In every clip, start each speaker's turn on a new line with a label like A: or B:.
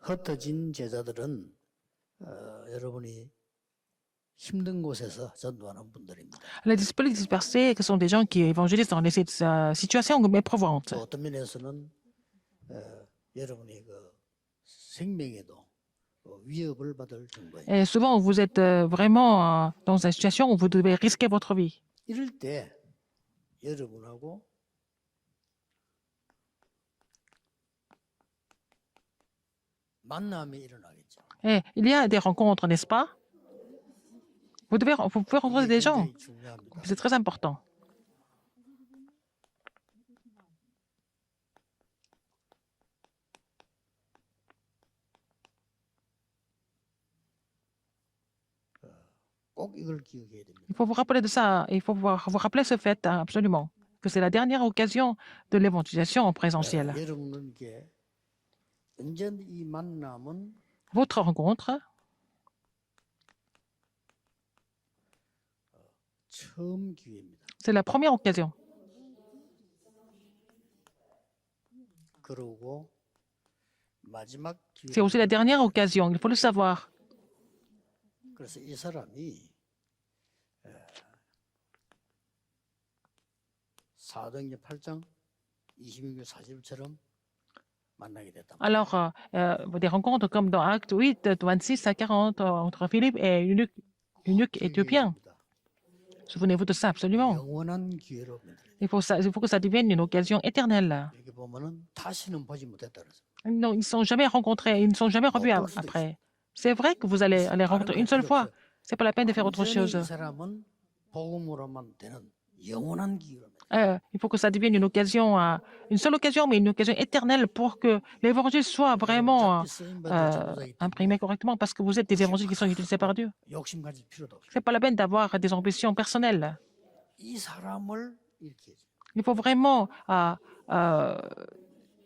A: 흩어진 제자들은 여러분이 힘든 곳에서 전도하는 분들입니다.
B: Les disciples dispersés, ce sont des gens qui évangélisent dans les situations éprouvantes.
A: 또 어떤 면에서는 여러분이 그 생명에도 위협을 받을 정도예요.
B: Et souvent, vous êtes vraiment dans une situation où vous devez risquer votre vie.
A: 이럴 때 여러분하고 만남이 일어나겠죠.
B: Et il y a des rencontres, n'est-ce pas? Vous pouvez rencontrer des gens.
A: 굉장히 중요합니다.
B: C'est très important.
A: 꼭 이걸 기억해야 됩니다.
B: Il faut vous rappeler de ça. Il faut vous rappeler ce fait, absolument, que c'est la dernière occasion de l'évangélisation en présentiel.
A: 여러분에게 언젠 이 만남은
B: Votre rencontre,
A: 처음 기회입니다.
B: c'est la première occasion.
A: 그러고 마지막
B: C'est
A: 기회.
B: aussi la dernière occasion. Il faut le savoir.
A: 그래서 이 사람이 사도행전 8장 26절 40절처럼 만나게 됐다.
B: Alors, des rencontres comme dans Acte 8, 26 à 40, entre Philippe et eunuque éthiopien. Souvenez-vous de ça, absolument.
A: 영원한 기회로
B: Il faut que ça devienne une occasion éternelle.
A: 이렇게 보면은 다시는 보지 못했다 그래서.
B: Non, ils ne sont jamais rencontrés, ils ne sont jamais revus après. C'est vrai que vous allez les rencontrer une seule fois. C'est pas la peine de faire autre chose.
A: 이 사람은 복음으로만 되는 영원한 기회로.
B: Il faut que ça devienne une occasion, une seule occasion, mais une occasion éternelle pour que l'évangile soit vraiment imprimé correctement, parce que vous êtes des évangiles qui sont utilisés par Dieu.
A: 욕심 가질 필요도 없어.
B: C'est pas la peine d'avoir des ambitions personnelles.
A: 이 사람을 이렇게 해줘.
B: Il faut vraiment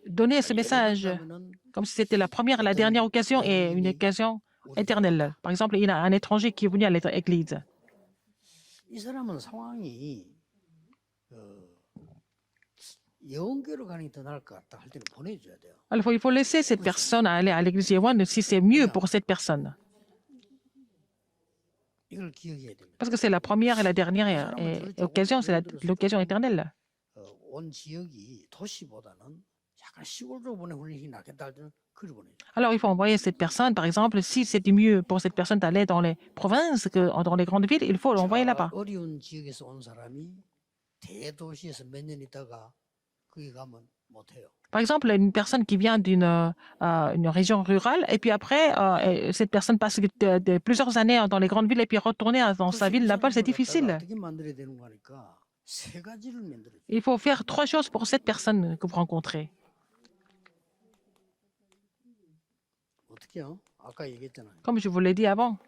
B: donner ce message
A: 왜냐하면은
B: comme si c'était la première et la dernière occasion et une occasion éternelle. Par exemple, il y a un étranger qui est venu à l'église.
A: 이 사람은 상황이 영계로 가는 게 더 나을 것 같다 할 때는 보내줘야 돼요.
B: Alors, il faut laisser cette personne aller à l'église Yewan si c'est mieux pour cette personne.
A: 이걸 기억해야 됩니다.
B: Parce que c'est la première et la dernière occasion, c'est l'occasion éternelle.
A: 온 지역이 도시보다는 약간 시골로 보내는 게 낫겠다 할 때는 그리 보내죠.
B: Alors, il faut envoyer cette personne, par exemple, si c'était mieux pour cette personne d'aller dans les provinces que dans les grandes villes, il faut l'envoyer là-bas.
A: 어려운 지역에서 온 사람이 대도시에서 몇 년 있다가 거기 가면 못해요.
B: Par exemple, une personne qui vient une région rurale, et puis après, cette personne passe plusieurs années dans les grandes villes, et puis retourner dans sa ville natale, c'est difficile.
A: 어떻게 만들어야 되는 거니까 세 가지를 만들어요.
B: Il faut faire 3 choses pour cette personne que vous rencontrez.
A: 어떻게요? 아까 얘기했잖아요.
B: Comme je vous l'ai dit avant,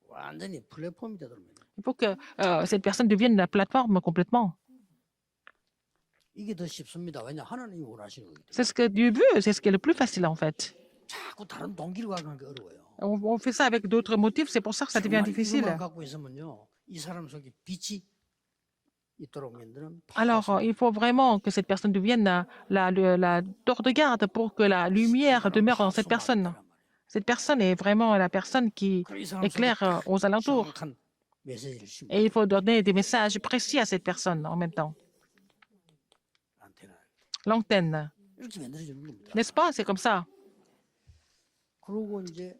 A: 완전히 플랫폼이 되도록.
B: il faut que cette personne devienne la plateforme complètement.
A: 이게 더 쉽습니다. 왜냐 하나님이 원하시는 거기 때문에.
B: C'est ce que Dieu veut, c'est ce qui est le plus facile en fait.
A: 자꾸 다른 동기를 가는 게 어려워요.
B: On fait ça avec d'autres motifs, c'est pour ça que ça devient
A: 정말
B: difficile.
A: 이것만 갖고 있으면요, 이 사람 속에 빛이 있도록 만드는.
B: Alors, il faut vraiment que cette personne devienne la tour de garde pour que la lumière demeure dans cette personne. Cette personne est vraiment la personne qui éclaire aux alentours. Et il faut donner des messages précis à cette personne en même temps. L'antenne.
A: 이렇게 만들어주는 겁니다.
B: N'est-ce pas? C'est comme ça.
A: 그리고 이제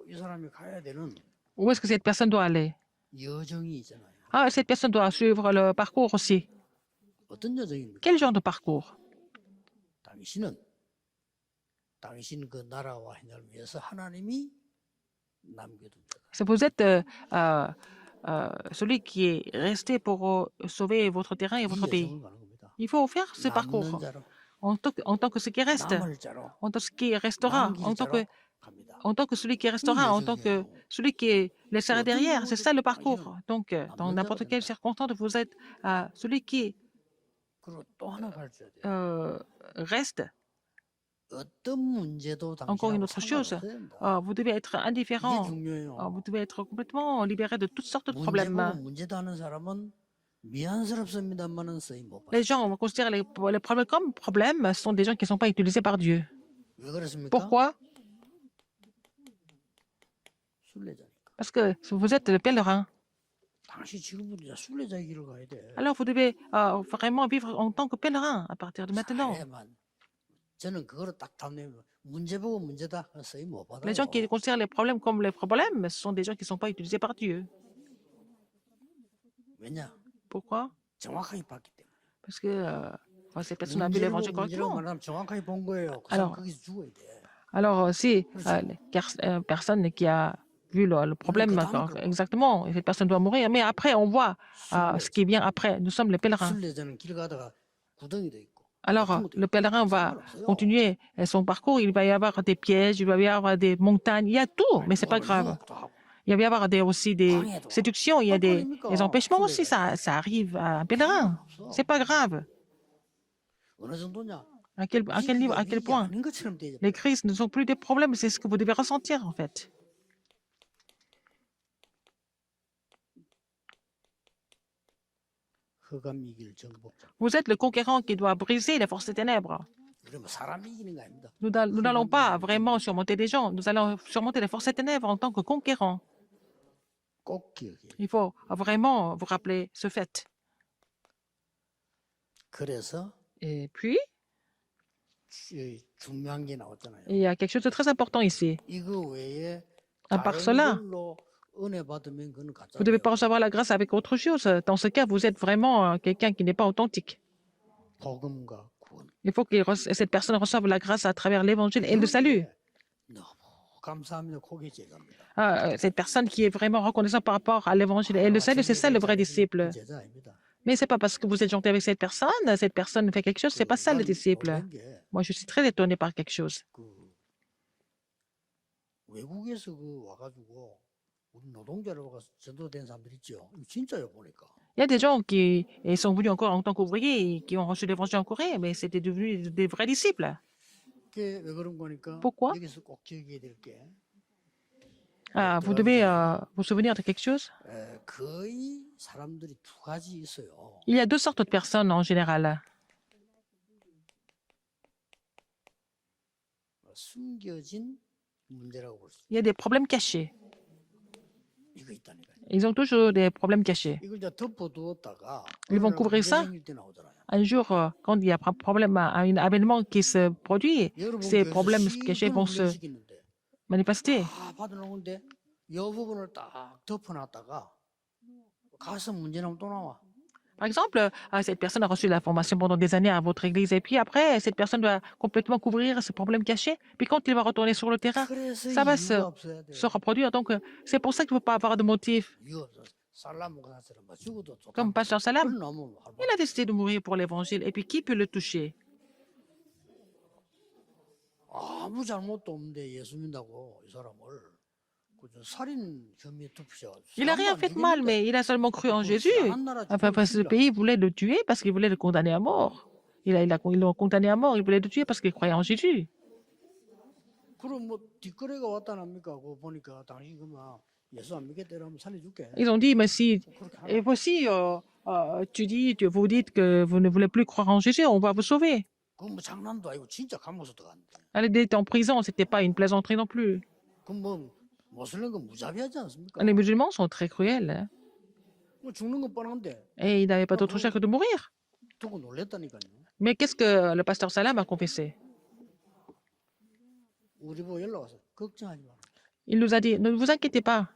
A: 이 사람이 가야 되는
B: Où est-ce que cette personne doit aller?
A: 여정이 있잖아요.
B: Ah, cette personne doit suivre le parcours aussi.
A: 어떤 여정입니까?
B: Quel genre de parcours?
A: 당신 그 나라와 해나를 위해서 하나님이 남겨둔 자다.
B: Si vous êtes celui qui est resté pour sauver votre terrain et
A: 이
B: votre pays,
A: 여정을 가는 겁니다.
B: il faut faire ce parcours
A: 남는 자로,
B: en tant que ce qui reste,
A: 남을 자로,
B: en tant que ce qui restera,
A: 남길 자로 갑니다.
B: en tant que celui qui restera, en tant que celui qui laissera derrière. C'est ça le parcours. Donc, dans n'importe quelle circonstance, vous êtes celui qui
A: 그리고 또 하나 가르쳐야 돼요.
B: reste.
A: 어떤 문제도
B: Encore une
A: 당신하고
B: autre chose,
A: 상관없어야 된다.
B: vous devez être
A: 이게
B: indifférent.
A: 중요해요.
B: Vous devez être complètement libéré de toutes sortes de
A: 문제
B: problèmes.
A: 보고 문제도 하는 사람은 미안스럽습니다만은 쓰임 못
B: Les
A: 받아요.
B: gens considèrent les problèmes comme problèmes sont des gens qui ne sont pas utilisés par Dieu.
A: 왜 그렇습니까?
B: Pourquoi?
A: 순례자니까.
B: Parce que vous êtes le pèlerin.
A: 당시 지금부터 순례자의 길을 가야 돼.
B: Alors vous devez vraiment vivre en tant que pèlerin à partir de maintenant.
A: 사례만. 저는 그거를 딱 답내면 문제 보고 문제다. 쓰임 못 받아요.
B: Les gens qui considèrent les problèmes comme les problèmes, ce sont des gens qui ne sont pas utilisés par Dieu.
A: 왜냐?
B: Pourquoi?
A: 정확하게 봤기 때문에.
B: Parce que ces personnes ont vu l'évangile
A: 문제라고
B: correctement.
A: 말하면 정확하게 본 거예요. 그 사람
B: Alors,
A: 거기서 죽어야 돼.
B: alors si personne qui a vu le problème exactement, et cette personne doit mourir. Mais après, on voit ce qui vient après. Nous sommes les pèlerins.
A: 순례자는 길 가다가 구덩이도 있고.
B: Alors, le pèlerin va continuer son parcours. Il va y avoir des pièges, il va y avoir des montagnes, il y a tout, mais c'est pas grave. Il va y avoir aussi des séductions, il y a des empêchements aussi. Ça arrive à un pèlerin. C'est pas grave.
A: 어느 정도냐?
B: À quel niveau, à quel point?
A: 아닌 것처럼 되죠.
B: Les crises ne sont plus des problèmes, c'est ce que vous devez ressentir en fait.
A: 흑암 이길 정복자.
B: Vous êtes le conquérant qui doit briser les forces des ténèbres.
A: 우리 뭐 사람 이기는 거 아닙니다.
B: Nous n'allons pas vraiment surmonter des gens, nous allons surmonter les forces des ténèbres en tant que conquérants.
A: 꼭 기억해요.
B: Il faut vraiment vous rappeler ce fait.
A: 그래서
B: Et puis,
A: 중요한 게 나왔잖아요.
B: il y a quelque chose de très important ici.
A: 이거 외에
B: À part
A: 다른
B: cela,
A: 걸로 은혜 받으면 그건 가짜.
B: vous ne devez pas recevoir la grâce avec autre chose. Dans ce cas, vous êtes vraiment quelqu'un qui n'est pas authentique.
A: 복음과 구원.
B: Il faut que cette personne reçoive la grâce à travers l'évangile et le salut.
A: 너무 감사합니다. 그게 제자입니다.
B: Cette personne qui est vraiment reconnaissante par rapport à l'évangile et le salut, c'est ça le vrai disciple.
A: 제자 아닙니다.
B: Mais c'est pas parce que vous êtes gentil avec cette personne fait quelque chose, c'est pas ça le disciple.
A: 놀란 게
B: Moi, je suis très étonné par quelque chose.
A: 그 외국에서 그 와가지고 우리 노동자로 가서 전도된 사람들 있죠. 이거 진짜요 보니까.
B: Il y a des gens qui sont venus encore en tant qu'ouvriers et qui ont reçu l'évangile en Corée, mais c'était devenu des vrais disciples.
A: 그게 왜 그런 거니까
B: Pourquoi?
A: 여기서 꼭 기억해야 될 게
B: Vous devez vous souvenir de quelque chose.
A: 거의 사람들이 두 가지 있어요.
B: Il y a deux sortes de personnes en général.
A: 숨겨진 문제라고 볼 수 있어요.
B: Il y a des problèmes cachés.
A: 이거 있다니까요.
B: Ils ont toujours des problèmes cachés.
A: 이걸 이제 덮어두었다가
B: Ils vont
A: 어느 날
B: couvrir
A: 문제
B: ça.
A: 생길 때 나오잖아요.
B: Un jour, quand il y a un problème, un événement qui se produit,
A: 여러분
B: ces
A: 교회에서
B: problèmes cachés vont se
A: 시키는데
B: manifester.
A: 다 받아놓은데 이 부분을 딱 덮어놨다가 가서 문제 나면 또 나와.
B: Par exemple, cette personne a reçu la formation pendant des années à votre église et puis après, cette personne doit complètement couvrir ce problème caché. Puis quand il va retourner sur le terrain,
A: 그래서
B: ça va
A: 이유가 없어야 돼.
B: se reproduire. Donc, c'est pour ça qu'il ne faut pas avoir de motif.
A: 이유 없어. 살라 목사처럼 막 죽어도 좋다.
B: Comme Pasteur Salam,
A: 그런 놈은
B: il a décidé de mourir pour l'évangile. Et puis, qui peut le toucher?
A: 아무 잘못도 없는데 예수 믿다고 이 사람을 그 살인 혐의에 덮으셔.
B: Il n'a rien fait de mal, mais il a seulement cru en Jésus. Enfin, parce que le pays voulait le tuer parce qu'il voulait le condamner à mort. Ils l'ont condamné à mort, il voulait le tuer parce qu'il croyait en Jésus.
A: 그럼 뭐 뒷거래가 왔다 납니까? 그거 보니까 당신 그만 예수 안 믿겠다면 살려줄게.
B: Ils ont dit, mais si, et voici, vous dites que vous ne voulez plus croire en Jésus, on va vous sauver.
A: 그건 뭐 장난도 아니고 진짜 감옥에서 들어갔는데.
B: Elle était en prison, c'était pas une plaisanterie non plus.
A: 그럼 뭐 모슬림은 무자비하지 않습니까?
B: Les musulmans sont très cruels. Hein.
A: 뭐 죽는 건 뻔한데
B: Et il n'avait pas d'autre choix que de mourir.
A: 두고 놀랬다니까요.
B: Mais qu'est-ce que le pasteur Salam a confessé?
A: 우리 보고 연락 와서 걱정하지 마.
B: Il nous a dit, ne vous inquiétez pas,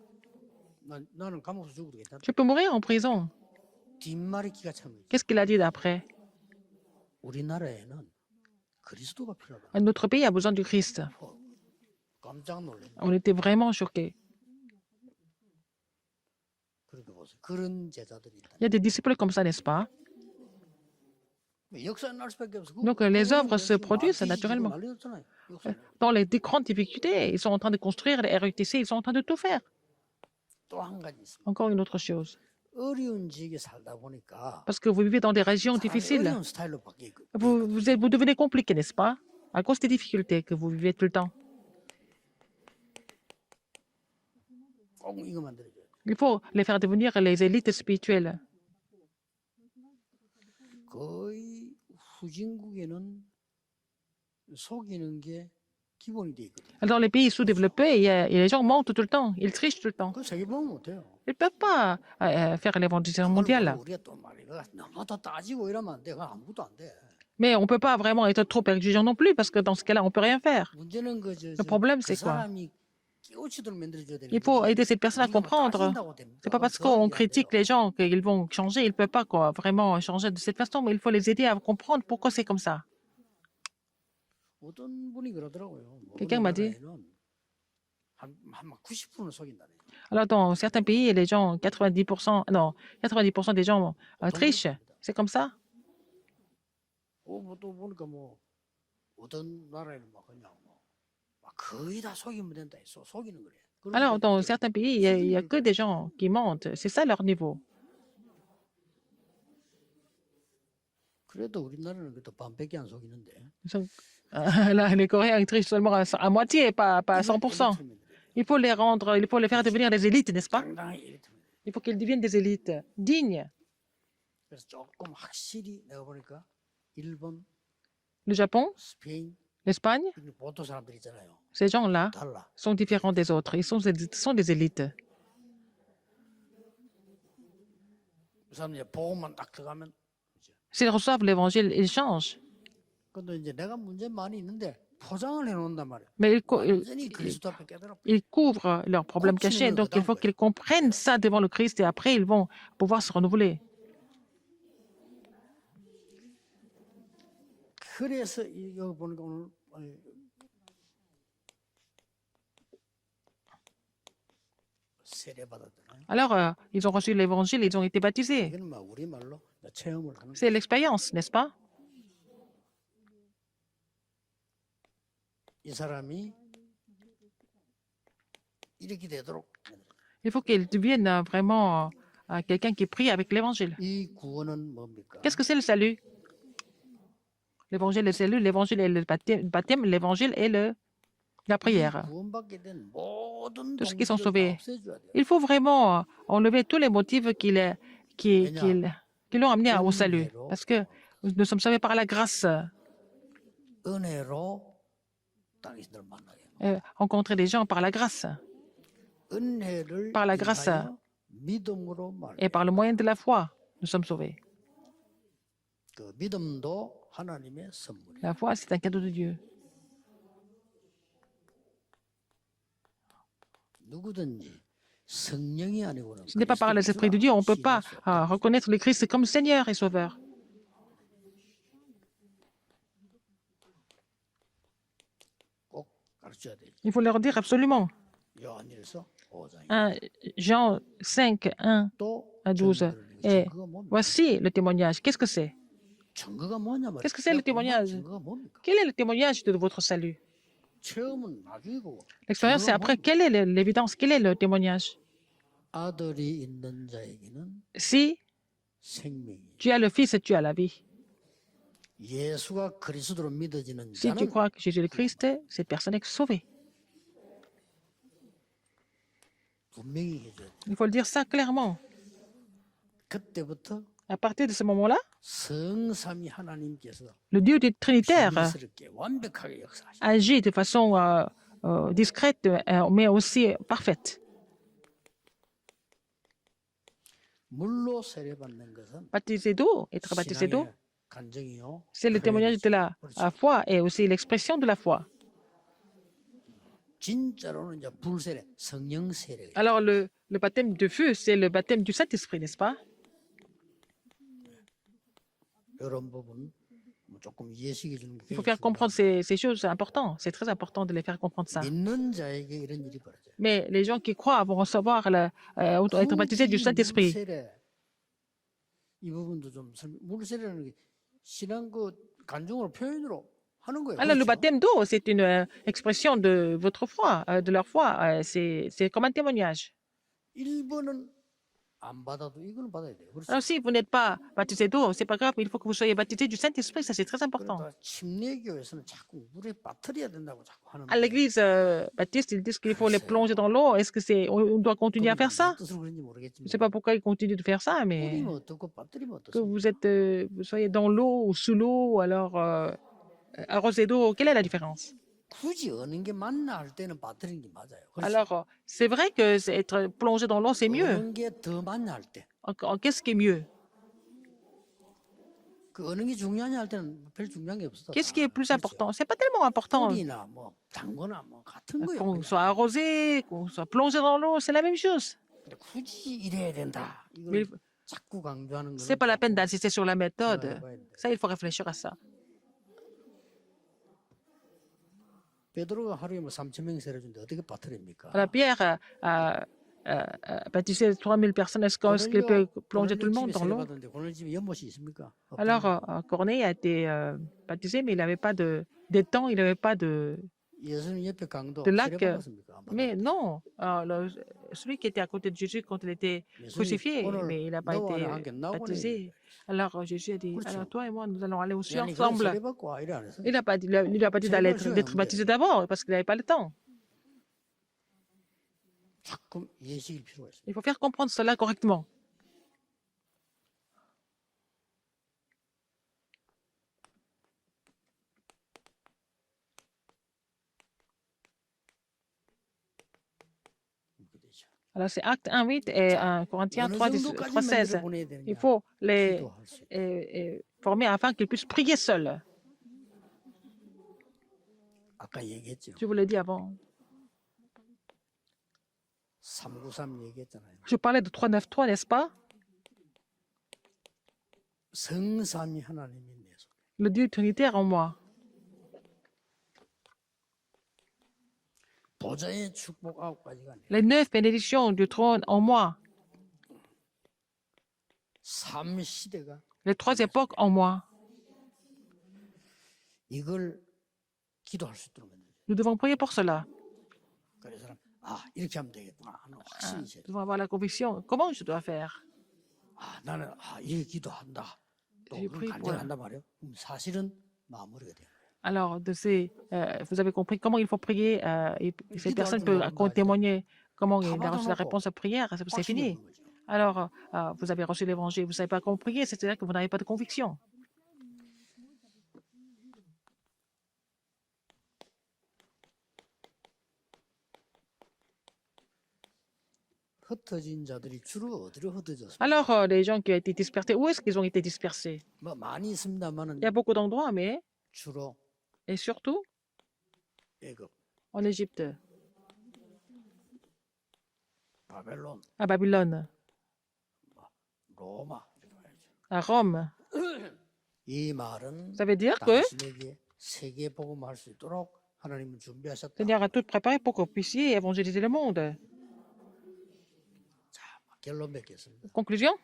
A: 나는 감옥에서 죽어도 괜찮다.
B: je peux mourir en prison.
A: 뒷말이 기가 참해.
B: Qu'est-ce qu'il a dit d'après?
A: 우리나라에는 그리스도가 필요하다.
B: Notre pays a besoin du Christ.
A: 깜짝 놀랐네.
B: On était vraiment choqués.
A: 그렇게 보세요. 그런 제자들이 있다.
B: Il y a des disciples comme ça, n'est-ce pas?
A: 역사에 날 수밖에 없어.
B: Donc, les œuvres se produisent naturellement. Dans les grandes difficultés, ils sont en train de construire les RUTC, ils sont en train de tout faire.
A: 또한 가지 있습니다.
B: Encore une autre chose.
A: 어려운 지역에 살다 보니까
B: Parce que vous vivez dans des régions difficiles.
A: 어려운 스타일로 바뀌고.
B: Vous devenez compliqué, n'est-ce pas? À cause des difficultés que vous vivez tout le temps.
A: 꼭 이거 만들어줘요.
B: Il faut les faire devenir les élites spirituelles.
A: 거의 후진국에는 속이는 게 기본이 돼 있거든요.
B: Dans les pays sous-développés, les gens mentent tout le temps, ils trichent tout le temps.
A: 그 세계 보면 못해요.
B: Ils ne peuvent pas faire l'évangélisation
A: 그걸
B: mondiale.
A: 보고 우리가 또 말이야 너무 더 따지고 이러면 안 돼. 그건 아무것도 안 돼.
B: Mais on ne peut pas vraiment être trop exigeant non plus, parce que dans ce cas-là, on ne peut rien faire.
A: 문제는
B: Le problème, c'est quoi?
A: 끼우치도록 만들어줘야 되는
B: Il faut
A: 거지.
B: aider cette personne à
A: 우리가 뭐
B: comprendre.
A: 따진다고 됩니까?
B: C'est pas parce
A: 그건
B: qu'on
A: 더 얘기 안
B: critique
A: 돼요.
B: les gens qu'ils vont changer, ils ne peuvent pas quoi, vraiment changer de cette façon, mais il faut les aider à comprendre pourquoi c'est comme ça.
A: 어떤 분이 그러더라고요. 뭐
B: Quelqu'un
A: 어느
B: m'a dit.
A: 나라에는 한 90%는 속인다네.
B: Alors, dans certains pays, les gens, 90%, non, 90% des gens trichent. C'est comme ça?
A: 또 보니까 뭐 어떤 나라에는 막 그냥 막 거의 다 속이면 된다. 속이는 거래.
B: Alors, dans certains pays, il n'y a que des gens qui mentent. C'est ça leur niveau.
A: 그래도 우리나라는 그래도 반밖에 안 속이는데.
B: Donc, là, les Coréens, ils trichent seulement à moitié, pas à 100%. Il faut les rendre, il faut les faire devenir des élites, n'est-ce pas?
A: 상당히 이렇습니다.
B: Il faut qu'ils deviennent des élites dignes.
A: 그래서 조금 확실히 내가 보니까 일본,
B: Le Japon,
A: 스페인,
B: l'Espagne,
A: 이런 보통 사람들 있잖아요.
B: ces gens-là
A: 달라.
B: sont différents des autres. Ils sont des élites.
A: 그 사람 이제 복음만 딱 들어가면 이제.
B: S'ils reçoivent l'évangile, ils changent.
A: 근데 이제 내가 문제 많이 있는데 포장을 해놓는단 말이야.
B: Mais
A: 완전히 그리스도 앞에 깨달아.
B: ils couvrent leurs problèmes cachés. Donc, il faut qu'ils comprennent ça devant le Christ et après, ils vont pouvoir se renouveler.
A: 그래서 여기 보니까 오늘 세례 받았잖아요.
B: Alors, ils ont reçu l'évangile, ils ont été baptisés.
A: 이거는 막 우리 말로 체험을 하는
B: C'est l'expérience, n'est-ce pas?
A: 이 사람이 이렇게 되도록
B: Il faut qu'ils deviennent vraiment quelqu'un qui prie avec l'évangile.
A: 이 구원은 뭡니까?
B: Qu'est-ce que c'est le salut? L'évangile est le salut, l'évangile est le baptême, l'évangile est la prière.
A: 구원받게 된 모든
B: Tous ceux qui sont
A: 동기를 다
B: sauvés.
A: 없애줘야 돼요.
B: Il faut vraiment enlever tous les motifs qui l'ont amené au salut. Parce que nous sommes sauvés par la grâce.
A: 은혜로 당신들 만나게 해요.
B: Rencontrer des gens par la grâce
A: 은혜를
B: par la grâce.
A: 인하여 믿음으로 말해.
B: et par le moyen de la foi. Nous sommes sauvés.
A: 그 믿음도 하나님의 선물이에요.
B: La foi, c'est un cadeau de Dieu.
A: 누구든지 성령이 아니고는
B: Ce n'est pas par l'Esprit de Dieu, on ne peut pas reconnaître le Christ comme Seigneur et Sauveur.
A: 꼭 가르쳐야 돼요.
B: Il faut leur dire absolument.
A: 요한일서 5장
B: 1 Jean 5, 1
A: 또
B: à 12.
A: 증거를
B: Et
A: 증거가 뭡니까?
B: voici le témoignage. Qu'est-ce que c'est?
A: 증거가 뭐냐 말이야.
B: Qu'est-ce que c'est le témoignage?
A: 증거가 뭡니까?
B: Quel est le témoignage de votre salut?
A: 체험은 나중이고
B: L'expérience, c'est après. Quelle est l'évidence? Quel est le témoignage?
A: 아들이 있는 자에게는
B: Si
A: 생명이.
B: tu as le Fils, tu as la vie.
A: 예수가 그리스도로 믿어지는
B: Si tu
A: 자는
B: crois que Jésus est le Christ, cette personne est sauvée.
A: 분명히 해줘야 돼.
B: Il faut le dire ça clairement.
A: 그때부터
B: À partir de ce moment-là,
A: 성삼위 하나님께서
B: le Dieu du Trinitaire
A: 비밀스럽게 완벽하게 역사하시고
B: agit de façon discrète, mais aussi parfaite.
A: 물로 세례받는 것은
B: Baptisé d'eau, être baptisé d'eau,
A: 신앙의 간증이요.
B: c'est le témoignage de la foi et aussi l'expression de la foi.
A: 진짜로는 이제 불세례, 성령 세례.
B: Alors, le baptême de feu, c'est le baptême du Saint-Esprit, n'est-ce pas?
A: 이런 부분 뭐 조금 이해시켜 주는 게
B: Il faut faire comprendre ces choses, c'est important. C'est très important de les faire comprendre ça.
A: 믿는 자에게 이런 일이 벌어져요.
B: Mais les gens qui croient vont recevoir, être baptisés du Saint-Esprit.
A: 물세례. 이 부분도 좀 물세례라는 게 신앙 그 간증으로 표현으로 하는 거예요.
B: Alors, le
A: 그렇죠?
B: baptême d'eau, c'est une expression de votre foi, de leur foi. C'est comme un témoignage.
A: 일본은 안 받아도 이거는 받아야 돼요. 그렇죠?
B: Alors, si vous n'êtes pas baptisé d'eau, c'est pas grave, mais il faut que vous soyez baptisé du Saint-Esprit, ça c'est très important.
A: 그러다 침례교에서는 자꾸 물에 빠뜨려야 된다고 자꾸
B: À
A: 하는데
B: l'église baptiste, ils disent qu'il faut les plonger dans l'eau. Est-ce que on doit continuer à faire ça?
A: 뜻으로 그런지
B: Je ne sais
A: 모르겠지만
B: pas pourquoi ils continuent de faire ça, mais
A: 뿌리면 어떻고 빠뜨리면
B: que
A: 어떻습니까?
B: vous soyez dans l'eau ou sous l'eau, ou alors arrosé d'eau, quelle est la différence?
A: 굳이 어는 게 맞나 할 때는 빠뜨리는 게 맞아요. 그렇죠?
B: Alors, c'est vrai que être plongé dans l'eau, c'est mieux.
A: 어는 게 더 맞나 할 때.
B: Qu'est-ce qui est mieux?
A: 그 어는 게 중요하냐 할 때는 별 중요한 게 없어.
B: Qu'est-ce qui est plus
A: 그렇죠?
B: important? C'est pas tellement important
A: 뿌리나 뭐 담거나 뭐 같은 거예요.
B: qu'on
A: 그냥.
B: soit arrosé, qu'on soit plongé dans l'eau, c'est la même chose.
A: 근데 굳이 이래야 된다.
B: Mais
A: 이걸 자꾸 강조하는
B: c'est
A: 거는
B: pas la peine
A: 조금
B: d'insister sur la méthode.
A: 생각해봐야 돼.
B: Ça, il faut réfléchir à ça.
A: 베드로가 하루에 뭐 3,000명 세례주는데 어떻게 빠뜨립니까?
B: La Pierre a baptisé 3000 personnes. Est-ce qu'il peut plonger tout le monde dans l'eau?
A: 받았는데 고넬 집에 연못이 있습니까?
B: Alors, Corneille a été baptisé, mais il n'avait pas des temps, il n'avait pas
A: 예수님 옆에 강도
B: de lac.
A: 세례 받았습니까? 안
B: Mais
A: 받았어요.
B: non, celui qui était à côté de Jésus quand il était
A: 예수님
B: crucifié,
A: 오늘
B: mais il n'a pas été
A: 너와 함께 나오니
B: baptisé. Alors Jésus a dit,
A: 그렇죠.
B: alors toi et moi, nous allons aller au ciel
A: 아니 그럼
B: ensemble.
A: 세례 받고 와 이래 안 했어요?
B: Il n'a pas dit, il lui a pas dit
A: 제발
B: d'être
A: 쉬어요,
B: baptisé d'abord parce qu'il n'avait pas le temps.
A: 자꾸 이해시킬 필요가 있어요.
B: Il faut faire comprendre cela correctement.
A: 이렇게 되죠.
B: Alors c'est Acte 1:8 et 1 Corinthiens
A: 어느
B: 3:16.
A: 정도까지만 보내야 되느냐?
B: Il faut les
A: 기도할 수 있다.
B: former afin qu'ils puissent prier seuls.
A: 아까 얘기했죠.
B: Je vous l'ai dit avant.
A: 393 얘기했잖아요.
B: Je parlais de 3:9:3, n'est-ce pas?
A: 성삼위 하나님이 내 속에.
B: Le Dieu trinitaire en moi.
A: 보좌의 축복 9가지가 아니라
B: Les 9 bénédictions du trône en moi.
A: 3시대가
B: Les 3 époques en moi.
A: 이걸 기도할 수 있도록 만들어요.
B: Nous devons prier pour cela.
A: 그래서 이렇게 하면 되겠구나 하는 확신이 있어요.
B: Nous devons avoir la conviction. Comment je dois faire?
A: 나는 이렇게 기도한다. 또
B: J'ai
A: 그런
B: pris pour
A: 간증한단 말이에요. 그럼 사실은 마무리가 돼요.
B: Alors, vous avez compris comment il faut prier et cette personne peut témoigner comment il a reçu la réponse à prière, c'est fini. Alors, vous avez reçu l'évangile, vous ne savez pas comment prier, c'est-à-dire que vous n'avez pas de conviction.
A: 흩어진 자들이 주로 어디로 흩어졌습니까?
B: Alors, les gens qui ont été dispersés, où est-ce qu'ils ont été dispersés?
A: 뭐 많이 있습니다만은
B: Il y a beaucoup d'endroits, mais,
A: 주로
B: et surtout,
A: 애굽,
B: en Égypte,
A: 바벨론,
B: à Babylone,
A: 로마 이렇게 말이죠.
B: à Rome.
A: 이 말은
B: Ça veut dire que
A: 당신에게 세계 복음할 수 있도록 하나님은 준비하셨다.
B: Seigneur a tout préparé pour que vous puissiez évangéliser le monde.
A: 자, 결론 맺겠습니다.
B: Conclusion,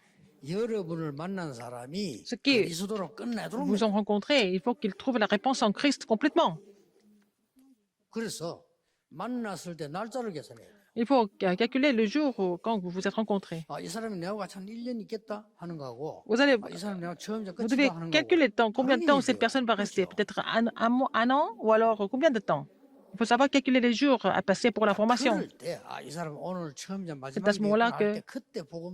A: 여러분을 만난 사람이
B: Ce qui-
A: 그리스도로 끝내도록
B: vous en rencontrez, il faut qu'ils trouvent la réponse en Christ complètement.
A: 그래서 만났을 때 날짜를 계산해야 돼요.
B: Il faut calculer le jour quand vous vous êtes rencontrés.
A: 이 사람이 내가 같이 한 1년 있겠다 하는 거하고
B: Vous, allez,
A: 이 사람 내가 처음 이제
B: vous devez
A: 끝이다 하는
B: calculer le temps,
A: 거하고
B: combien de temps cette personne va rester. Peut-être un an ou alors combien de temps. Il faut savoir calculer les jours à passer pour la formation.
A: 그럴 때, 이 사람 오늘 처음이자 마지막
B: à ce moment-là que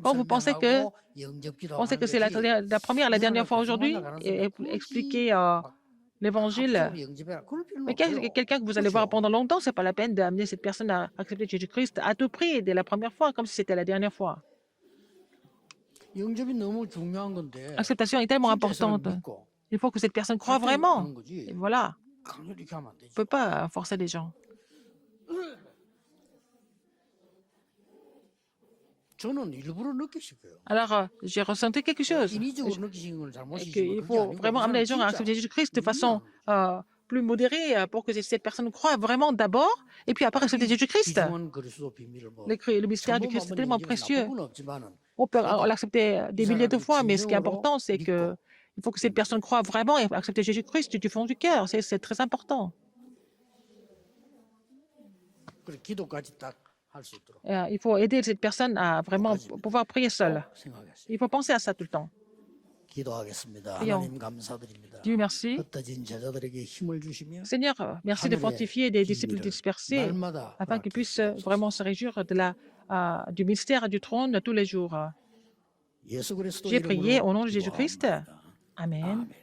B: quand vous pensez que c'est la première et la dernière fois aujourd'hui et expliquer l'évangile. Mais quelqu'un que vous allez voir pendant longtemps, c'est pas la peine d'amener cette personne à accepter Jésus-Christ à tout prix dès la première fois, comme si c'était la dernière fois.
A: 영접이 너무 중요한 건데
B: L'acceptation est tellement
A: 진짜 이 사람
B: importante.
A: 믿고
B: Il faut que cette personne croie
A: 그렇게
B: vraiment.
A: 하는 거지.
B: Et voilà.
A: 강요를 이렇게 하면 안
B: On
A: 되지.
B: ne peut pas forcer les gens.
A: 저는 일부러 느끼실 거예요.
B: Alors, j'ai ressenti quelque chose.
A: 인위적으로 느끼신 건
B: Et
A: 잘못이지만
B: qu'il
A: 그게
B: faut
A: 아니고
B: vraiment
A: 이
B: amener les
A: 사람
B: gens à
A: 진짜
B: accepter Jésus-Christ de façon plus modérée pour que cette personne croie vraiment d'abord et puis après accepter Jésus-Christ.
A: 귀중한 그리스도 비밀을 뭐
B: Le mystère du Christ est tellement précieux. On peut l'accepter des
A: 이
B: milliers de
A: 사람이
B: fois, mais ce qui est
A: 진정으로
B: important, c'est que il faut que cette personne croie vraiment et accepter Jésus-Christ du fond du cœur. C'est très important.
A: 그래 기도까지 딱 할 수 있도록
B: Il faut aider cette personne à vraiment pouvoir prier seule.
A: 꼭 생각했어요.
B: Il faut penser à ça tout le temps.
A: 기도하겠습니다.
B: Prions.
A: 하나님 감사드립니다.
B: Dieu merci.
A: 흩어진 제자들에게 힘을 주시며
B: Seigneur, merci de fortifier des disciples dispersés
A: 날마다
B: afin qu'ils puissent
A: 허락해 주옵소서.
B: vraiment se réjouir du mystère du trône tous les jours.
A: 예수 그리스도
B: J'ai prié
A: 이름으로
B: au nom de Jésus-Christ.
A: 기도하옵나이다.
B: Amen.
A: 아멘.